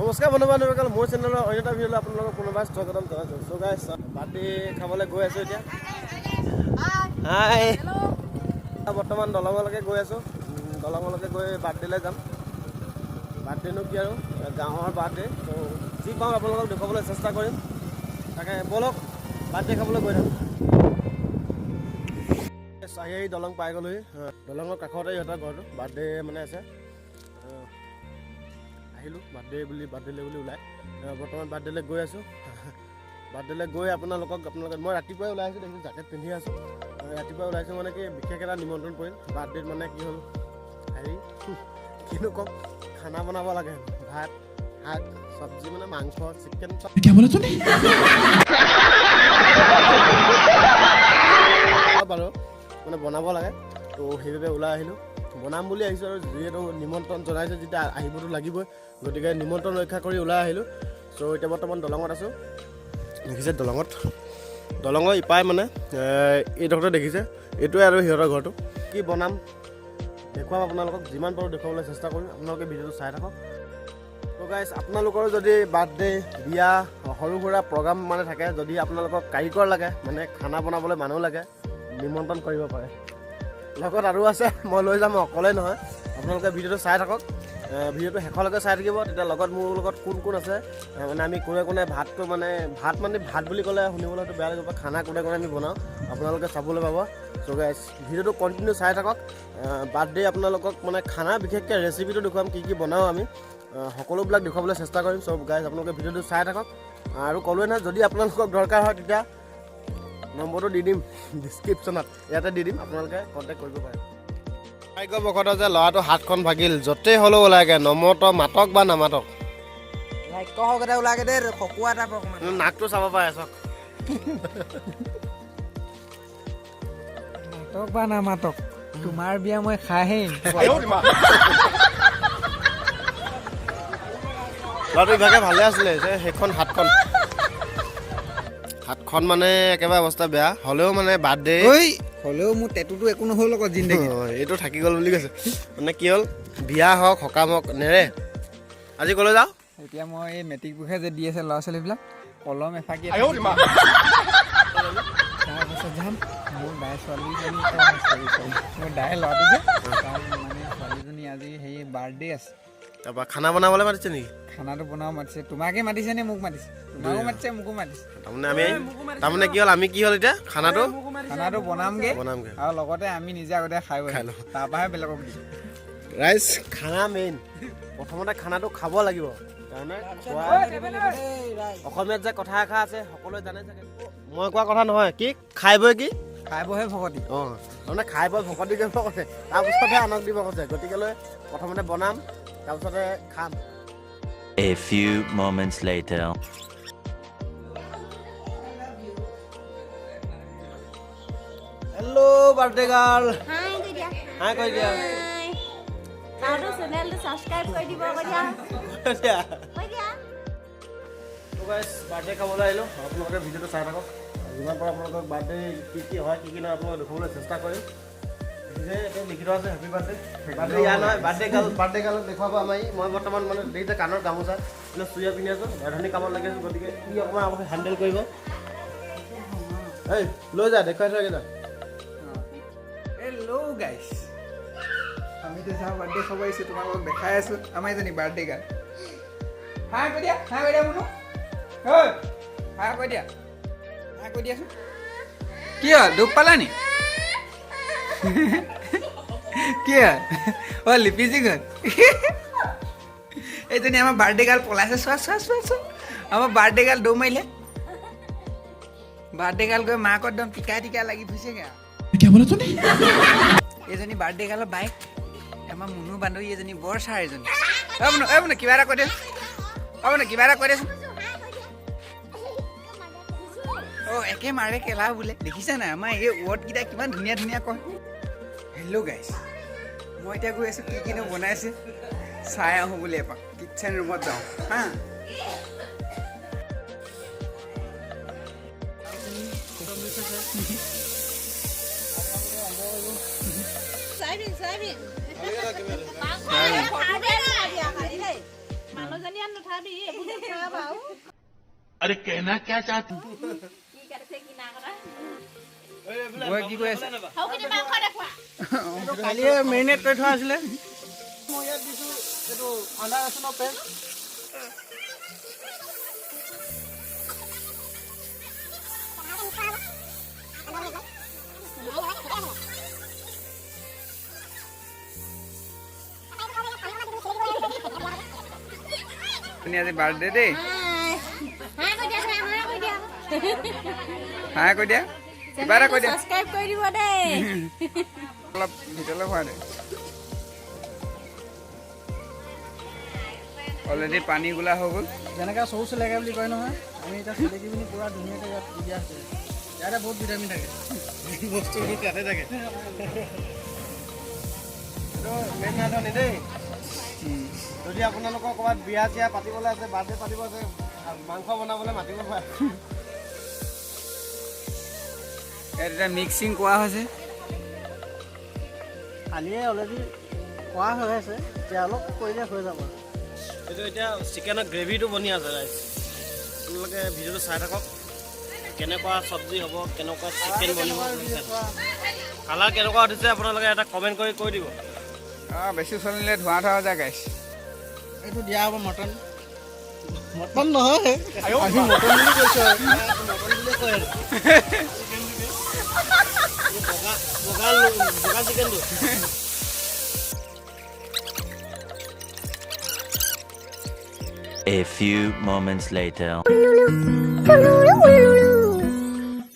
নমস্কাৰ বন্ধু-বান্ধৱীসকল, মোৰ চেনেলৰ অন্য এটা ভিডিঅ'লৈ আপোনালোকক পুনৰবাৰ স্বাগতম জনাইছোঁ। চ' গাইছ, বাৰ্থডে খাবলৈ গৈ আছোঁ এতিয়া। হাই, বৰ্তমান দলঙলৈকে গৈ আছোঁ। দলঙলৈকে গৈ বাৰ্থডেলৈ যাম। বাৰ্থডেনো কি আৰু গাঁৱৰ বাৰ্থডে। ত' যি পাওঁ আপোনালোকক দেখুৱাবলৈ চেষ্টা কৰিম। তাকে ব'লক বাৰ্থডে খাবলৈ গৈ থাকোঁ। চাহি দলং পাই গ'লোহি। দলঙৰ কাষতে ইহঁতৰ ঘৰটো বাৰ্থডে মানে আছে। আহিলোঁ বাৰ্থডে বুলি ওলাই বৰ্তমান বাৰ্থডেলৈ গৈ আছোঁ। বাৰ্থডেলৈ গৈ আপোনালোকে মই ৰাতিপুৱাই ওলাই আহিছোঁ। দেখিছোঁ জেকেট পিন্ধি আছোঁ। ৰাতিপুৱাই ওলাইছোঁ মানে কি বিশেষ এটা নিমন্ত্ৰণ কৰিম। বাৰ্থডেত মানে কি হ'ল হেৰি কিনো ক'ম, খানা বনাব লাগে। ভাত শাক চব্জি মানে মাংস চিকেন বাৰু মানে বনাব লাগে। ত' সেইবাবে ওলাই আহিলোঁ। বনাম বুলি আহিছোঁ আৰু যিহেতু নিমন্ত্ৰণ জনাইছে যেতিয়া আহিবতো লাগিবই, গতিকে নিমন্ত্ৰণ ৰক্ষা কৰি ওলাই আহিলোঁ। চ' এতিয়া বৰ্তমান দলঙত আছোঁ। দেখিছে দলঙৰ ইপাই মানে এইডোখৰতে দেখিছে, এইটোৱে আৰু সিহঁতৰ ঘৰটো। কি বনাম দেখুৱাম আপোনালোকক, যিমান পাৰোঁ দেখুৱাবলৈ চেষ্টা কৰিম। আপোনালোকে ভিডিঅ'টো চাই থাকক। ত' গাইছ, আপোনালোকৰ যদি বাৰ্থডে বিয়া সৰু সুৰা প্ৰগ্ৰাম মানে থাকে, যদি আপোনালোকক কাৰিকৰ লাগে মানে খানা বনাবলৈ মানুহ লাগে, নিমন্ত্ৰণ কৰিব পাৰে। লগত আৰু আছে, মই লৈ যাম, অকলে নহয়। আপোনালোকে ভিডিঅ'টো চাই থাকক। ভিডিঅ'টো শেষলৈকে চাই থাকিব। তেতিয়া মোৰ লগত কোন আছে মানে আমি কোনে ভাতটো মানে ভাত বুলি ক'লে শুনিবলৈ বেয়া লাগিব। খানা কোনে আমি বনাওঁ আপোনালোকে চাবলৈ পাব। চ' গাইছ, ভিডিঅ'টো কণ্টিনিউ চাই থাকক। বাৰ্থডে আপোনালোকক মানে খানা বিশেষকৈ ৰেচিপিটো দেখুৱাম, কি বনাওঁ আমি সকলোবিলাক দেখুৱাবলৈ চেষ্টা কৰিম। চ' গাইছ, আপোনালোকে ভিডিঅ'টো চাই থাকক। আৰু ক'লোৱে নহয়, যদি আপোনালোকক দৰকাৰ হয় তেতিয়া নম্বৰটো দি দিম ডিছক্ৰিপশ্যনত, ইয়াতে দি দিম, আপোনালোকে কণ্টেক্ট কৰিব পাৰে। ভাগ্যবশত যে ল'ৰাটো হাতখন ভাগিল, য'তেই হ'লেও ওলাগে, নমত মাতক বা নামাতক নাকটো চাব পাৰে চক মাতক বা নামাতক, তোমাৰ বিয়া মই খাইহে ল'ৰাটো ইভাগে ভালে আছিলে যে সেইখন হাতখন মানে একেবাৰে অৱস্থা বেয়া। হ'লেও মানে বাৰ্থডে হ'লেও মোৰ টেটুটো একো নহ'ল আকৌ জিন্দগী এইটো থাকি গ'ল বুলি কৈছে। মানে কি হ'ল, বিয়া হওক সকাম হওক নেৰে। আজি ক'লৈ যাওঁ? এতিয়া মই এই মেট্ৰিক পৰীক্ষা যে দি আছে ল'ৰা ছোৱালীবিলাক, কলম এফাকি তাৰপাছত যাম। মোৰ দাই ছোৱালীজনী মোৰ দাই ল'ৰাটো যে মানে ছোৱালীজনী আজি সেই বাৰ্থডে আছে। তাৰপৰা খানা বনাবলৈ মাতিছে নেকি? খানাটো বনাব মাতিছে। তোমাকে মাতিছে নে মোক মাতিছে? তোমাকো মাতিছে মোকো মাতিছে। তাৰমানে কি হ'ল, আমি কি হ'ল এতিয়া খানাটো বনামগে আৰু লগতে আমি নিজে আগতে খাই লওঁ, তাৰপৰাহে বেলেগক দিম। ৰাইজ, খানা মেইন। প্ৰথমতে খানাটো খাব লাগিব। তাৰমানে অসমীয়াত যে কথা এষাৰ আছে, সকলোৱে জানে চাগে, মই কোৱা কথা নহয়। কি খাই বৈহে ভকতি। তাৰমানে খাই বৈ ভকতি কৰিব কৈছে, তাৰপিছতহে আনক দিব কৈছে। গতিকেলৈ প্ৰথমতে বনাম, তাৰপিছতে খাম। A few moments later. Hello' birthday girl. Hi কৈ দিয়া। আৰু চেনেলটো সাবস্ক্ৰাইব কৰি দিব বাৰ্থডে খাবলৈ আহিলোঁ। আপোনালোকে ভিডিঅ'টো চাই থাকক। যিমান পাৰোঁ আপোনালোকক বাৰ্থডে কি হয় কি নহয় আপোনালোকে দেখুৱাবলৈ চেষ্টা কৰিম। যে এতিয়া লিখি থোৱা আছে হেপী বাৰ্থডে। বাৰ্থডে ইয়াৰ নহয়, বাৰ্থডে গাৰ্লক দেখুৱাব আমি। মই বৰ্তমান মানে দেখিছে কাণৰ গামোচা চুৰিয়া পিন্ধি আছোঁ, ৰান্ধনি কামত লাগি আছোঁ। গতিকে ই অকণমান আমাক হেণ্ডেল কৰিব। এই লৈ যা, দেখুৱাই থৈ যা। হেল্ল' গাইছ, আমিতো যাওঁ বাৰ্থডে খাব আহিছোঁ, তোমালোকক দেখাই আছোঁ আমাৰ এজনী বাৰ্থডে গাৰ্ল। হাই কৈ দিয়া বোলো, হাই কৈ দিয়াচোন। কি হ'ল, দুখ পালা নি? কি হ'ল লিপিজিক হ'ল? এইজনী আমাৰ বাৰ্থডে গাৰ্ল পলাইছে। চোৱা আমাৰ বাৰ্থডে গাৰ্ল দৌৰ মাৰিলে। বাৰ্থডে গাৰ্ল গৈ মাকত একদম টিকা লাগি ফুৰিছেগৈ আৰু। এইজনী বাৰ্থডে গাৰ্লৰ বাইক আমাৰ মুনু বান্ধৱী, এজনী বৰ চাৰ এজনী। কিবা এটা কৈ দিয়ক, কিবা এটা কৈ দিয়চোন। একে মাৰে কেলা বোলে, দেখিছা নাই আমাৰ এই ৱৰ্ডকেইটা কিমান ধুনীয়া কয়। হেল্ল' গাইছ, মই এতিয়া গৈ আছোঁ কিনো বনাইছে চাই আহোঁ বুলি এপাক। কিটচেন ৰুমত যাওঁ হা। মানুহজনী ইয়াত নুঠাবি এইবোৰ দেখা বাৰু अरे कहना क्या चाहती কি কাটছে কি না কৰা বৌয়ে কি কৈ আছে হাউখিনি মাংস দেখুৱা কালিয়ে মেৰিনেট কৰি থোৱা আছিলে মই ইয়াত দিছোঁ এইটো আদা ৰচুনৰ পেষ্ট আপুনি আজি বাৰ্থডে দেই হাই কৈ দিয়া কিবা এটা কৈ দিয়া সাবস্ক্ৰাইব কৰি দিব দেই অলপ ভিতৰলৈ খোৱা দে অলৰেডি পানী গোলা হৈ গ'ল যেনেকৈ চৌ চিলেগা বুলি কয় নহয় আমি এতিয়া চিলেকি পিনি পূৰা ধুনীয়াকৈ ইয়াত দিয়া আছে ইয়াতে বহুত ভিটামিন থাকে বস্তুবোৰ ইয়াতে থাকে এইটো মেইন নাজানি দেই যদি আপোনালোকৰ ক'ৰবাত বিয়া চিয়া পাতিবলৈ আছে বাৰ্থডে পাতিব আছে মাংস বনাবলৈ মাতিব পাৰে ইয়াত এতিয়া মিক্সিং কৰা হৈছে কালিয়ে অলৰেডি খোৱা হৈ আছে এতিয়া অলপ কৰিলে হৈ যাব এইটো এতিয়া চিকেনৰ গ্ৰেভিটো বনি আছে ৰাইজ আপোনালোকে ভিডিঅ'টো চাই থাকক কেনেকুৱা চব্জি হ'ব কেনেকুৱা চিকেন বনিব কালাৰ কেনেকুৱা উঠিছে আপোনালোকে এটা কমেণ্ট কৰি কৈ দিব বেছি চলিলে ধোঁৱা ধোৱা যায় গাইছ এইটো দিয়া হ'ব মটন মটন নহয় আমি মটন বুলি কৈছোঁ মটন বুলি কয় বগা চিকেনটো A few moments later.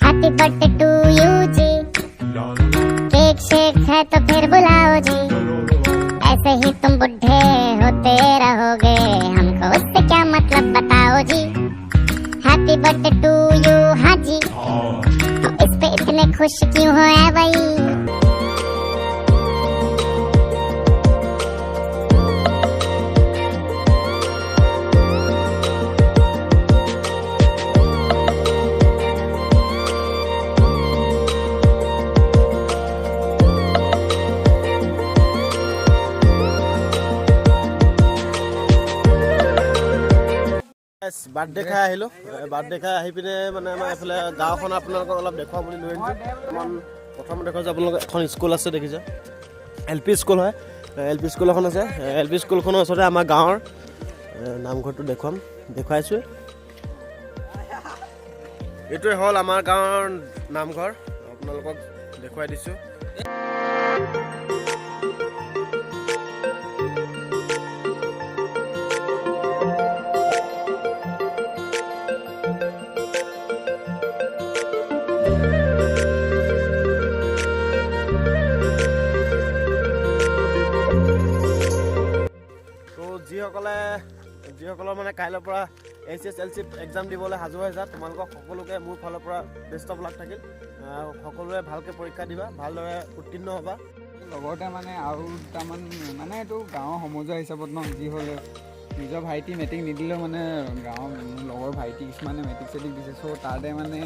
Happy birthday to you जी केक शेक है तो फिर बुलाओ जी ऐसे ही तुम बुढ़े होते रहोगे हमको उससे क्या मतलब बताओ जी हैप्पी बर्थडे टू यू हाँ जी तो इस पे इतने खुश क्यों हो ऐ भाई বাৰ্থডে খাই আহিলোঁ বাৰ্থডে খাই আহি পিনে মানে আমাৰ এইফালে গাঁওখন আপোনালোকক অলপ দেখুৱাম বুলি লৈ আহিছোঁ অকণমান প্ৰথম দেখুৱাইছোঁ আপোনালোকে এখন স্কুল আছে দেখিছে LP স্কুল হয় LP স্কুল এখন আছে LP স্কুলখনৰ ওচৰতে আমাৰ গাঁৱৰ নামঘৰটো দেখুৱাইছোঁ এইটোৱে হ'ল আমাৰ গাঁৱৰ নামঘৰ আপোনালোকক দেখুৱাই দিছোঁ যিসকলৰ মানে কাইলৈৰ পৰা HSLC এক্সাম দিবলৈ সাজু হৈ যায় তোমালোকক সকলোকে মোৰ ফালৰ পৰা বেষ্ট অফ লাক থাকিল সকলোৱে ভালকৈ পৰীক্ষা দিবা ভালদৰে উত্তীৰ্ণ হ'বা লগতে মানে আৰু দুটামান মানে এইটো গাঁৱৰ সমজুৱা হিচাপত ন যি হ'লে নিজৰ ভাইটি মেট্ৰিক নিদিলেও মানে গাঁৱৰ লগৰ ভাইটি কিছুমানে মেট্ৰিক চেট্ৰিক দিছে চ' তাতে মানে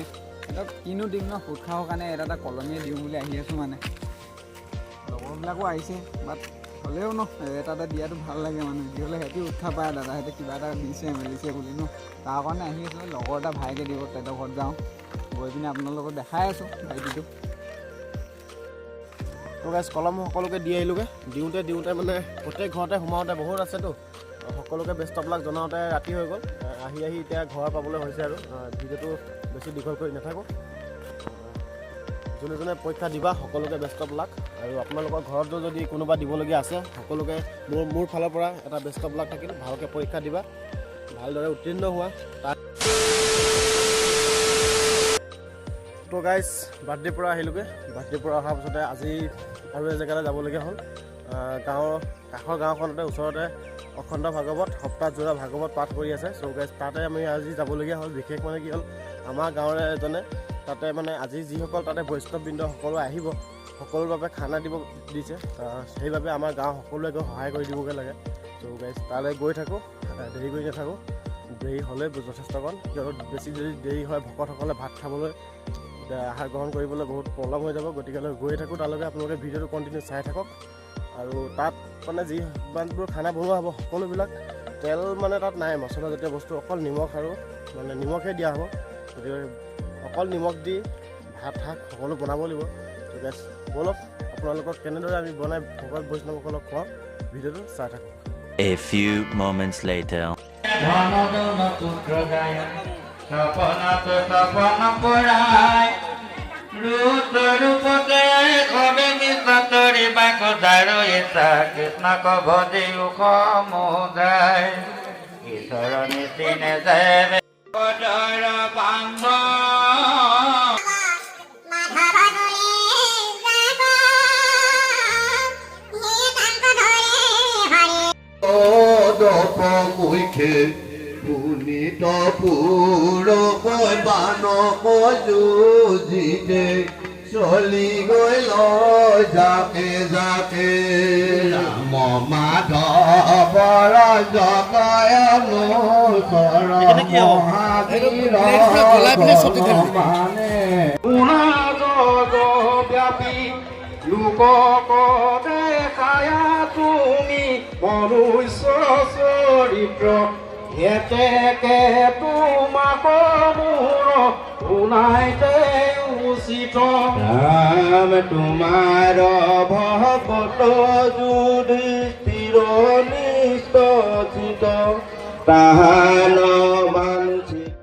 এটা কিনো দিম ন উৎসাহৰ কাৰণে এটা কলমীয়ে দিওঁ বুলি আহি আছোঁ মানে লগৰবিলাকো আহিছে বাট হ'লেও ন এটা দিয়াটো ভাল লাগে মানে যি হ'লে সিহঁতি উৎসাহ পায় দাদাহঁতে কিবা এটা দিছে মেলিছে বুলি ন তাৰ কাৰণে আহি আছোঁ লগৰ এটা ভাইকে দিব তেহেঁতৰ ঘৰত যাওঁ গৈ পিনে আপোনালোকক দেখাই আছোঁ ভাইটিটো তো গাইজ কলম সকলোকে দি আহিলোগৈ দিওঁতে মানে প্ৰত্যেক ঘৰতে সোমাওঁতে বহুত আছেতো সকলোকে বেষ্ট অফ লাক জনাওঁতে ৰাতি হৈ গ'ল আহি এতিয়া ঘৰ পাবলৈ হৈছে আৰু ভিডিঅ'টো বেছি দীঘল কৰি নাথাকোঁ যোনে যোনে পৰীক্ষা দিবা সকলোকে বেষ্ট অফ লাক আৰু আপোনালোকৰ ঘৰতো যদি কোনোবা দিবলগীয়া আছে সকলোকে মোৰ ফালৰ পৰা এটা বেষ্ট অফ লাক থাকিল ভালকৈ পৰীক্ষা দিবা ভালদৰে উত্তীৰ্ণ হোৱা তো গাইজ বাৰ্থডেৰ পৰা আহিলোগৈ বাৰ্থডেৰ পৰা অহাৰ পিছতে আজি আৰু এজেগালৈ যাবলগীয়া হ'ল কাষৰ গাঁওখনতে ওচৰতে অখণ্ড ভাগৱত সপ্তাহজোৰা ভাগৱত পাঠ কৰি আছে চ' গাইজ তাতে আমি আজি যাবলগীয়া হ'ল বিশেষ মানে কি হ'ল আমাৰ গাঁৱৰে এজনে তাতে মানে আজি যিসকল তাতে বৈষ্ণৱবৃন্দ সকলো আহিব সকলোৰ বাবে খানা দিব দিছে সেইবাবে আমাৰ গাঁও সকলোৱে গৈ সহায় কৰি দিবগৈ লাগে চ' গাইজ তালৈ গৈ থাকোঁ দেৰি কৰি নাথাকোঁ দেৰি হ'লে যথেষ্টকণ কিয়নো বেছি যদি দেৰি হয় ভকতসকলে ভাত খাবলৈ আহাৰ গ্ৰহণ কৰিবলৈ বহুত প্ৰব্লেম হৈ যাব গতিকে গৈ থাকোঁ তালৈকে আপোনালোকে ভিডিঅ'টো কণ্টিনিউ চাই থাকক আৰু তাত মানে যিমানবোৰ খানা বনোৱা হ'ব সকলোবিলাক তেল মানে তাত নাই, মছলাজাতীয় বস্তু, অকল নিমখ আৰু মানে নিমখহে দিয়া হ'ব। গতিকে অকল নিমখ দি ভাত শাক সকলো বনাব লাগিব। তো গাইছ ব'লক আপোনালোকক কেনেদৰে আমি বনাই ভকত বৈষ্ণৱসকলক খুৱাওঁ ভিডিঅ'টো চাই থাকক। A few moments later. Punit পুৰক বানক যুঁজিতে চলি গৈ লয় জাকে জাকে ৰাম মাধৱৰ জগায়নো মানে ব্যাপী লোকক দেখায়া তুমি মনুষ্য চৰিত্ৰ এতেকে তোমাক মোৰ শুনাইতে উচিত ৰাম তোমাৰ ভকত যুধিষ্ঠিৰ নিষ্ঠিত তাহান বাঞ্ছিত।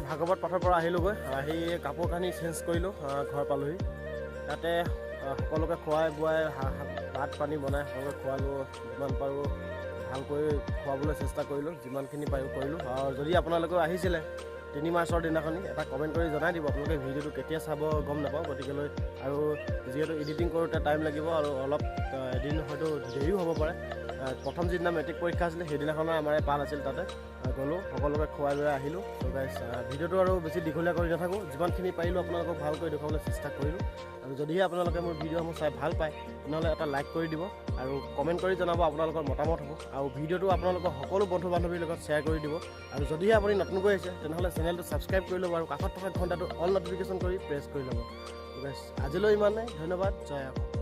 ভাগৱত পাঠৰ পৰা আহিলোগৈ, আহি কাপোৰ কানি চেঞ্জ কৰিলোঁ, ঘৰ পালোহি। তাতে সকলোকে খুৱাই বোৱাই ভাত পানী বনাই সকলোকে খোৱালোঁ, যিমান পাৰোঁ ভালকৈ খুৱাবলৈ চেষ্টা কৰিলোঁ, যিমানখিনি পাৰোঁ কৰিলোঁ। আৰু যদি আপোনালোকেও আহিছিলে 3 মাৰ্চৰ দিনাখনি এটা কমেণ্ট কৰি জনাই দিব আপোনালোকে ভিডিঅ'টো কেতিয়া চাব গম নাপাওঁ। গতিকেলৈ আৰু যিহেতু এডিটিং কৰোঁতে টাইম লাগিব আৰু অলপ এদিন হয়তো দেৰিও হ'ব পাৰে। প্ৰথম যিদিনা মেট্ৰিক পৰীক্ষা আছিলে সেইদিনাখনৰ আমাৰ পাল আছিল, তাতে গ'লোঁ, সকলোকে খুৱাই লৈ আহিলোঁ। ত' গাইছ ভিডিঅ'টো আৰু বেছি দীঘলীয়া কৰি নাথাকোঁ, যিমানখিনি পাৰিলোঁ আপোনালোকক ভালকৈ দেখুৱাবলৈ চেষ্টা কৰিলোঁ। আৰু যদিহে আপোনালোকে মোৰ ভিডিঅ'সমূহ চাই ভাল পায় তেনেহ'লে এটা লাইক কৰি দিব আৰু কমেণ্ট কৰি জনাব আপোনালোকৰ মতামত হ'ব। আৰু ভিডিঅ'টো আপোনালোকৰ সকলো বন্ধু বান্ধৱীৰ লগত শ্বেয়াৰ কৰি দিব। আৰু যদিহে আপুনি নতুনকৈ আহিছে তেনেহ'লে চেনেলটো ছাবস্ক্ৰাইব কৰি ল'ব আৰু কাষত থকা ঘণ্টাটো অল ন'টিফিকেশ্যন কৰি প্ৰেছ কৰি ল'ব। গাইছ আজিলৈ ইমানেই, ধন্যবাদ, জয় আহক।